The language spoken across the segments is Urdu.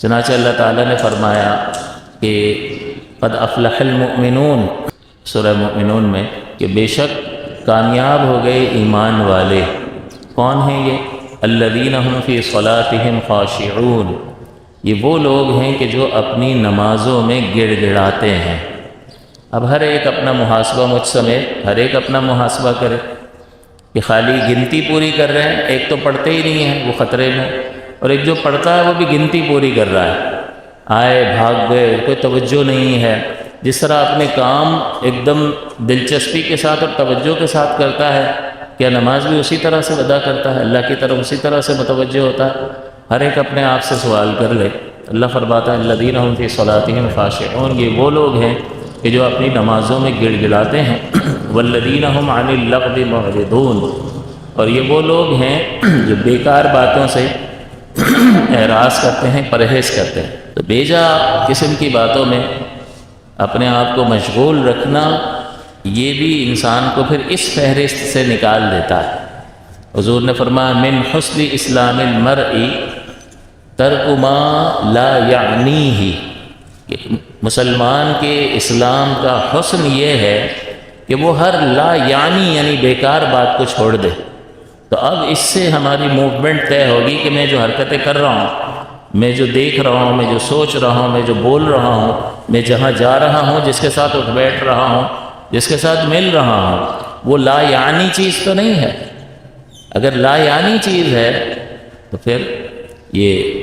چنانچہ اللہ تعالیٰ نے فرمایا کہ قد افلح المؤمنون سورہ مؤمنون میں کہ بے شک کامیاب ہو گئے ایمان والے۔ کون ہیں یہ؟ الذین هم فی صلاتهم خاشعون، یہ وہ لوگ ہیں کہ جو اپنی نمازوں میں گڑ گڑاتے ہیں۔ اب ہر ایک اپنا محاسبہ، مجھ سمیت ہر ایک اپنا محاسبہ کرے کہ خالی گنتی پوری کر رہے ہیں، ایک تو پڑھتے ہی نہیں ہیں وہ خطرے میں، اور ایک جو پڑھتا ہے وہ بھی گنتی پوری کر رہا ہے، آئے بھاگ گئے، کوئی توجہ نہیں ہے۔ جس طرح اپنے کام ایک دم دلچسپی کے ساتھ اور توجہ کے ساتھ کرتا ہے، کیا نماز بھی اسی طرح سے ادا کرتا ہے، اللہ کی طرف اسی طرح سے متوجہ ہوتا ہے؟ ہر ایک اپنے آپ سے سوال کر لے۔ اللہ فرماتا ہے الذین هم فی صلاتهم خاشعون، یہ وہ لوگ ہیں کہ جو اپنی نمازوں میں گڑ گڑاتے ہیں۔ والذین هم عن اللغو معرضون، اور یہ وہ لوگ ہیں جو بیکار باتوں سے اعراض کرتے ہیں، پرہیز کرتے ہیں۔ تو بیجا قسم کی باتوں میں اپنے آپ کو مشغول رکھنا، یہ بھی انسان کو پھر اس فہرست سے نکال دیتا ہے۔ حضور نے فرمایا من حسن اسلام المرء ترک ما لا یعنیہ، کہ مسلمان کے اسلام کا حسن یہ ہے کہ وہ ہر لا یعنی بیکار بات کو چھوڑ دے۔ تو اب اس سے ہماری موومنٹ طے ہوگی کہ میں جو حرکتیں کر رہا ہوں، میں جو دیکھ رہا ہوں، میں جو سوچ رہا ہوں، میں جو بول رہا ہوں، میں جہاں جا رہا ہوں، جس کے ساتھ اٹھ بیٹھ رہا ہوں، جس کے ساتھ مل رہا ہوں، وہ لا یعنی چیز تو نہیں ہے۔ اگر لا یعنی چیز ہے تو پھر یہ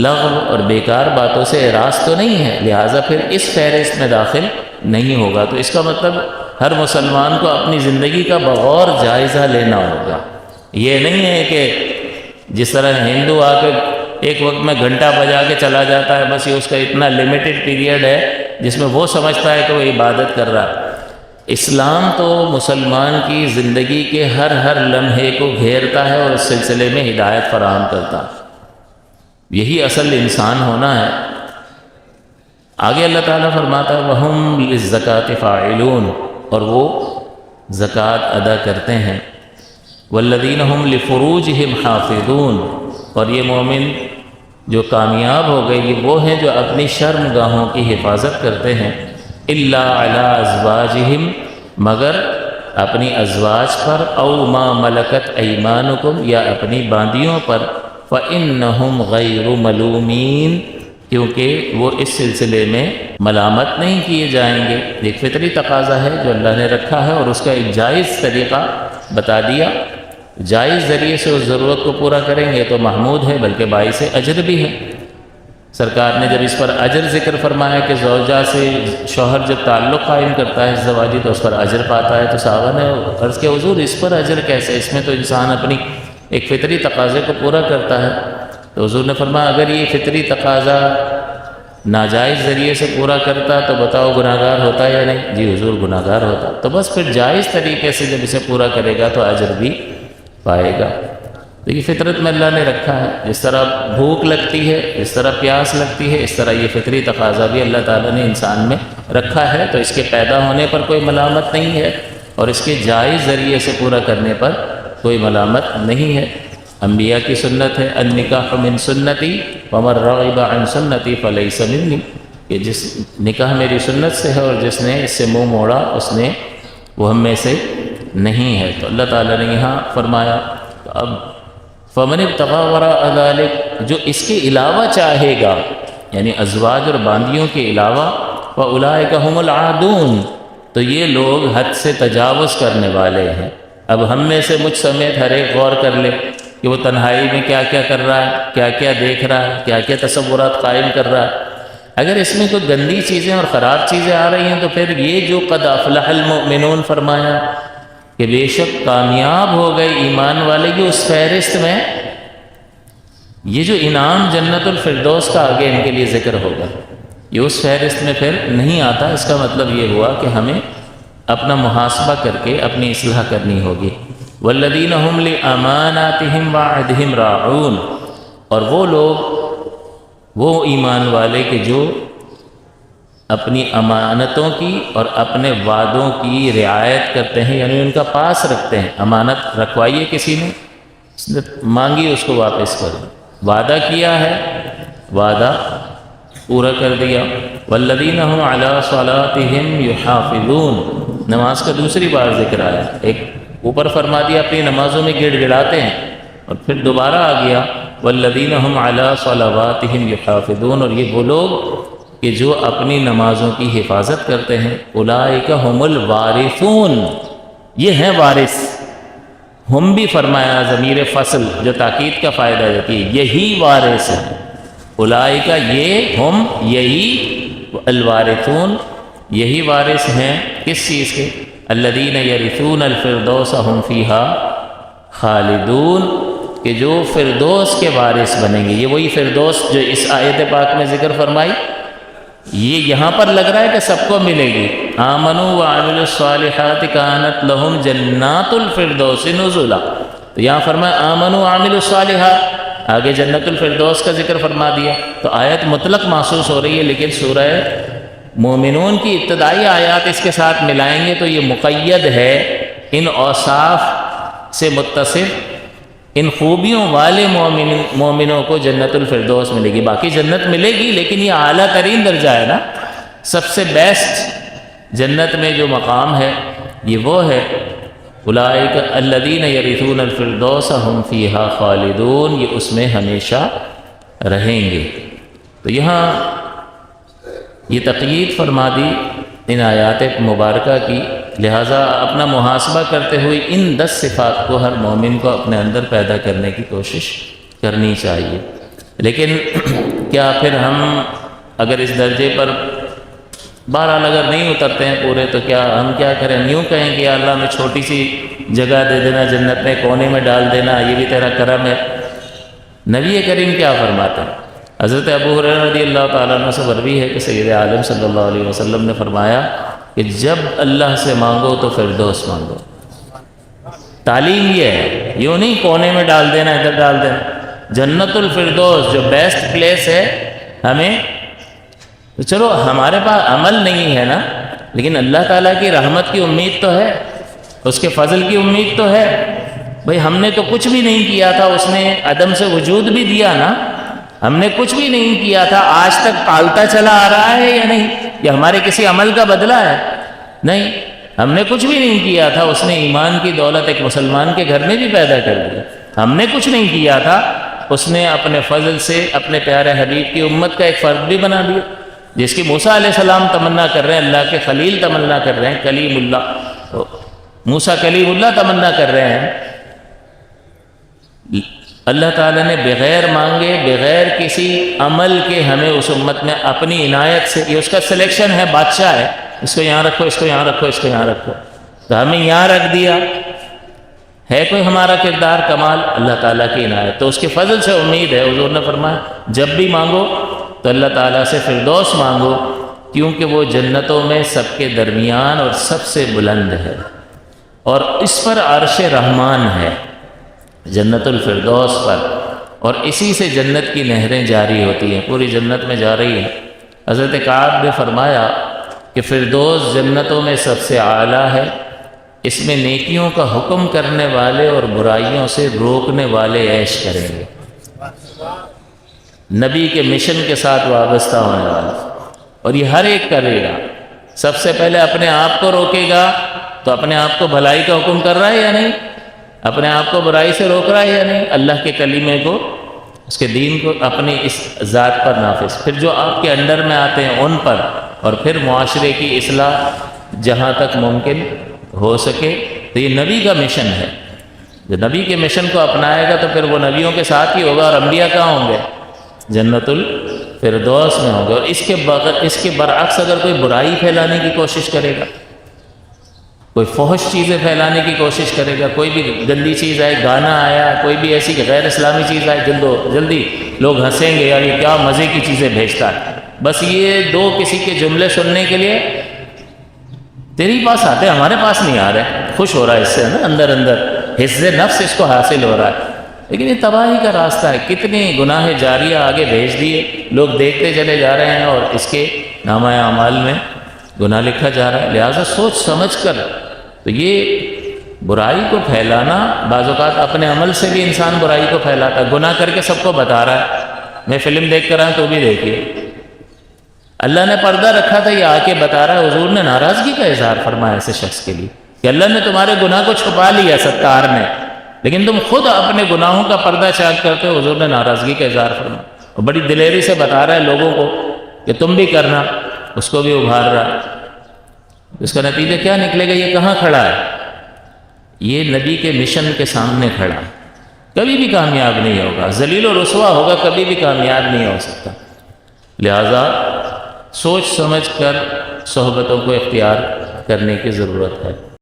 لغو اور بیکار باتوں سے اعراض تو نہیں ہے، لہٰذا پھر اس فہرست میں داخل نہیں ہوگا۔ تو اس کا مطلب ہر مسلمان کو اپنی زندگی کا بغور جائزہ لینا ہوگا۔ یہ نہیں ہے کہ جس طرح ہندو آ کے ایک وقت میں گھنٹہ بجا کے چلا جاتا ہے، بس یہ اس کا اتنا لیمیٹڈ پیریڈ ہے جس میں وہ سمجھتا ہے کہ وہ عبادت کر رہا ہے۔ اسلام تو مسلمان کی زندگی کے ہر لمحے کو گھیرتا ہے اور اس سلسلے میں ہدایت فراہم کرتا ہے۔ یہی اصل انسان ہونا ہے۔ آگے اللہ تعالیٰ فرماتا ہے وَهُمْ لِلزَّكَاةِ فَاعِلُونَ، اور وہ زکوٰۃ ادا کرتے ہیں۔ وَالَّذِينَ هُمْ لِفُرُوجِهِمْ حَافِظُونَ، اور یہ مومن جو کامیاب ہو گئے یہ وہ ہیں جو اپنی شرم گاہوں کی حفاظت کرتے ہیں۔ إِلَّا عَلَىٰ أَزْوَاجِهِمْ، مگر اپنی ازواج پر، او ما ملکت ایمانکم، یا اپنی باندیوں پر، فَإِنَّهُمْ غَيْرُ مَلُومِينَ، کیونکہ وہ اس سلسلے میں ملامت نہیں کیے جائیں گے۔ ایک فطری تقاضا ہے جو اللہ نے رکھا ہے، اور اس کا ایک جائز طریقہ بتا دیا۔ جائز ذریعے سے اس ضرورت کو پورا کریں گے تو محمود ہے، بلکہ باعث اجر بھی ہے۔ سرکار نے جب اس پر اجر ذکر فرمایا کہ زوجہ سے شوہر جب تعلق قائم کرتا ہے زواجی تو اس پر اجر پاتا ہے، تو صحابہ نے عرض کیا حضور اس پر اجر کیسے؟ اس میں تو انسان اپنی ایک فطری تقاضے کو پورا کرتا ہے۔ تو حضور نے فرمایا اگر یہ فطری تقاضا ناجائز ذریعے سے پورا کرتا تو بتاؤ گناہگار ہوتا یا نہیں؟ جی حضور گناہگار ہوتا۔ تو بس پھر جائز طریقے سے جب اسے پورا کرے گا تو اجر بھی پائے گا۔ تو یہ فطرت میں اللہ نے رکھا ہے، جس طرح بھوک لگتی ہے، جس طرح پیاس لگتی ہے، اس طرح یہ فطری تقاضا بھی اللہ تعالیٰ نے انسان میں رکھا ہے۔ تو اس کے پیدا ہونے پر کوئی ملامت نہیں ہے، اور اس کے جائز ذریعے سے پورا کرنے پر کوئی ملامت نہیں ہے۔ انبیاء کی سنت ہے النکاح من سنتی ومن رغب عن سنتی فلیس منی، کہ جس نکاح میری سنت سے ہے اور جس نے اس سے منہ موڑا اس نے وہ ہم میں سے نہیں ہے۔ تو اللہ تعالیٰ نے یہاں فرمایا تو اب فمن ابتغى وراء ذلك، جو اس کے علاوہ چاہے گا، یعنی ازواج اور باندیوں کے علاوہ، فاولئک هم العادون، تو یہ لوگ حد سے تجاوز کرنے والے ہیں۔ اب ہم میں سے مجھ سمیت ہر ایک غور کر لے کہ وہ تنہائی میں کیا کیا کر رہا ہے، کیا کیا دیکھ رہا ہے، کیا کیا تصورات قائم کر رہا ہے۔ اگر اس میں کوئی گندی چیزیں اور خراب چیزیں آ رہی ہیں تو پھر یہ جو قد افلح المؤمنون فرمایا کہ بے شک کامیاب ہو گئے ایمان والے، یہ اس فہرست میں یہ جو انعام جنت الفردوس کا آگے ان کے لیے ذکر ہوگا، یہ اس فہرست میں پھر نہیں آتا۔ اس کا مطلب یہ ہوا کہ ہمیں اپنا محاسبہ کر کے اپنی اصلاح کرنی ہوگی۔ والذین هم لاماناتهم وعدهم راعون، اور وہ لوگ، وہ ایمان والے کہ جو اپنی امانتوں کی اور اپنے وعدوں کی رعایت کرتے ہیں، یعنی ان کا پاس رکھتے ہیں۔ امانت رکھوائیے کسی نے، اس نے مانگی اس کو واپس کرو، وعدہ کیا ہے وعدہ پورا کر دیا۔ والذین هم علی صلاتہم یحافظون، نماز کا دوسری بار ذکر آیا، ایک اوپر فرما دیا اپنی نمازوں میں گڑ گڑاتے ہیں، اور پھر دوبارہ آ گیا والذین هم علی صلواتہم یحافظون، اور یہ وہ لوگ کہ جو اپنی نمازوں کی حفاظت کرتے ہیں، اولئک هم الوارثون، یہ ہیں وارث۔ ہم بھی فرمایا ضمیر فصل جو تاکید کا فائدہ دیتی ہے، یہی وارث ہیں، اولئک یہ ہم یہی الوارثون، یہی وارث ہیں کس چیز کے؟ الذین یرثون الفردوس هم فیہا خالدون، کہ جو فردوس کے وارث بنیں گے۔ یہ وہی فردوس جو اس آیت پاک میں ذکر فرمائی، یہ یہاں پر لگ رہا ہے کہ سب کو ملے گی۔ آمنوا وعملوا الصالحات کانت لهم جنات الفردوس نزلا، تو یہاں فرمایا آمنوا وعملوا الصالحات، آگے جنت الفردوس کا ذکر فرما دیا، تو آیت مطلق محسوس ہو رہی ہے، لیکن سورہ مومنون کی ابتدائی آیات اس کے ساتھ ملائیں گے تو یہ مقید ہے ان اوصاف سے متصف، ان خوبیوں والے مومنوں کو جنت الفردوس ملے گی۔ باقی جنت ملے گی لیکن یہ اعلیٰ ترین درجہ ہے نا، سب سے بیسٹ جنت میں جو مقام ہے یہ وہ ہے اولئک الذین یرثون الفردوس هم فیہا خالدون، یہ اس میں ہمیشہ رہیں گے۔ تو یہاں یہ تقیید فرما دی ان آیات مبارکہ کی، لہٰذا اپنا محاسبہ کرتے ہوئے ان 10 صفات کو ہر مومن کو اپنے اندر پیدا کرنے کی کوشش کرنی چاہیے۔ لیکن کیا پھر ہم اگر اس درجے پر بہرحال اگر نہیں اترتے ہیں پورے، تو کیا ہم کیا کریں؟ یوں کہیں کہ یا اللہ میں چھوٹی سی جگہ دے دینا جنت میں، کونے میں ڈال دینا، یہ بھی تیرا کرم ہے۔ نبی کریم کیا فرماتے ہیں؟ حضرت ابو ہریرہ رضی اللہ تعالیٰ عنہ سے مروی ہے کہ سید عالم صلی اللہ علیہ وسلم نے فرمایا کہ جب اللہ سے مانگو تو فردوس مانگو۔ تعلیم یہ ہے، یوں نہیں کونے میں ڈال دینا، ادھر ڈال دینا، جنت الفردوس جو بیسٹ پلیس ہے ہمیں، تو چلو ہمارے پاس عمل نہیں ہے نا، لیکن اللہ تعالیٰ کی رحمت کی امید تو ہے، اس کے فضل کی امید تو ہے۔ بھئی ہم نے تو کچھ بھی نہیں کیا تھا، اس نے عدم سے وجود بھی دیا نا، ہم نے کچھ بھی نہیں کیا تھا، آج تک پالتا چلا آ رہا ہے یا نہیں؟ یہ ہمارے کسی عمل کا بدلہ ہے؟ نہیں، ہم نے کچھ بھی نہیں کیا تھا، اس نے ایمان کی دولت ایک مسلمان کے گھر میں بھی پیدا کر دیا۔ ہم نے کچھ نہیں کیا تھا، اس نے اپنے فضل سے اپنے پیارے حبیب کی امت کا ایک فرد بھی بنا دیا، جس کی موسیٰ علیہ السلام تمنا کر رہے ہیں، اللہ کے خلیل تمنا کر رہے ہیں، کلیم اللہ، موسیٰ کلیم اللہ تمنا کر رہے ہیں۔ اللہ تعالیٰ نے بغیر مانگے، بغیر کسی عمل کے ہمیں اس امت میں اپنی عنایت سے، یہ اس کا سلیکشن ہے، بادشاہ ہے، اس کو یہاں رکھو، اس کو یہاں رکھو، اس کو یہاں رکھو، تو ہمیں یہاں رکھ دیا۔ ہے کوئی ہمارا کردار کمال؟ اللہ تعالیٰ کی عنایت، تو اس کے فضل سے امید ہے۔ حضور نے فرمایا جب بھی مانگو تو اللہ تعالیٰ سے فردوس مانگو، کیونکہ وہ جنتوں میں سب کے درمیان اور سب سے بلند ہے، اور اس پر عرش رحمان ہے، جنت الفردوس پر، اور اسی سے جنت کی نہریں جاری ہوتی ہیں، پوری جنت میں جا رہی ہیں۔ حضرت کعب نے فرمایا کہ فردوس جنتوں میں سب سے اعلیٰ ہے، اس میں نیکیوں کا حکم کرنے والے اور برائیوں سے روکنے والے عیش کریں گے، نبی کے مشن کے ساتھ وابستہ ہونے والے، اور یہ ہر ایک کرے گا۔ سب سے پہلے اپنے آپ کو روکے گا، تو اپنے آپ کو بھلائی کا حکم کر رہا ہے یا نہیں؟ اپنے آپ کو برائی سے روک رہا ہے یا نہیں؟ اللہ کے کلمے کو، اس کے دین کو اپنی اس ذات پر نافذ، پھر جو آپ کے انڈر میں آتے ہیں ان پر، اور پھر معاشرے کی اصلاح جہاں تک ممکن ہو سکے۔ تو یہ نبی کا مشن ہے، جو نبی کے مشن کو اپنائے گا تو پھر وہ نبیوں کے ساتھ ہی ہوگا، اور انبیاء کہاں ہوں گے؟ جنت الفردوس میں ہوں گے۔ اور اس کے برعکس اگر کوئی برائی پھیلانے کی کوشش کرے گا، کوئی فحش چیزیں پھیلانے کی کوشش کرے گا، کوئی بھی گندی چیز آئے، گانا آیا، کوئی بھی ایسی غیر اسلامی چیز آئے، جلدی لوگ ہنسیں گے، یار یہ کیا مزے کی چیزیں بھیجتا ہے۔ بس یہ دو کسی کے جملے سننے کے لیے تیری پاس آتے ہیں، ہمارے پاس نہیں آ رہے، خوش ہو رہا ہے اس سے نا، اندر حفظ نفس اس کو حاصل ہو رہا ہے۔ لیکن یہ تباہی کا راستہ ہے، کتنی گناہ جاریہ آگے بھیج دیے، لوگ دیکھتے چلے جا رہے ہیں، اور اس کے نامہ اعمال میں گناہ لکھا جا رہا ہے۔ لہٰذا سوچ سمجھ کر، تو یہ برائی کو پھیلانا، بعض اوقات اپنے عمل سے بھی انسان برائی کو پھیلاتا ہے، گناہ کر کے سب کو بتا رہا ہے، میں فلم دیکھ کر آیا تو بھی دیکھیے. اللہ نے پردہ رکھا تھا، یہ آ کے بتا رہا ہے. حضور نے ناراضگی کا اظہار فرمایا ایسے شخص کے لیے کہ اللہ نے تمہارے گناہ کو چھپا لیا ستار نے، لیکن تم خود اپنے گناہوں کا پردہ چاک کرتے ہو. حضور نے ناراضگی کا اظہار فرمایا اور بڑی دلیری سے بتا رہا ہے لوگوں کو کہ تم بھی کرنا. اس کو بھی ابھار رہا. اس کا نتیجہ کیا نکلے گا؟ یہ کہاں کھڑا ہے؟ یہ نبی کے مشن کے سامنے کھڑا ہے. کبھی بھی کامیاب نہیں ہوگا، ذلیل و رسوا ہوگا، کبھی بھی کامیاب نہیں ہو سکتا. لہذا سوچ سمجھ کر صحبتوں کو اختیار کرنے کی ضرورت ہے.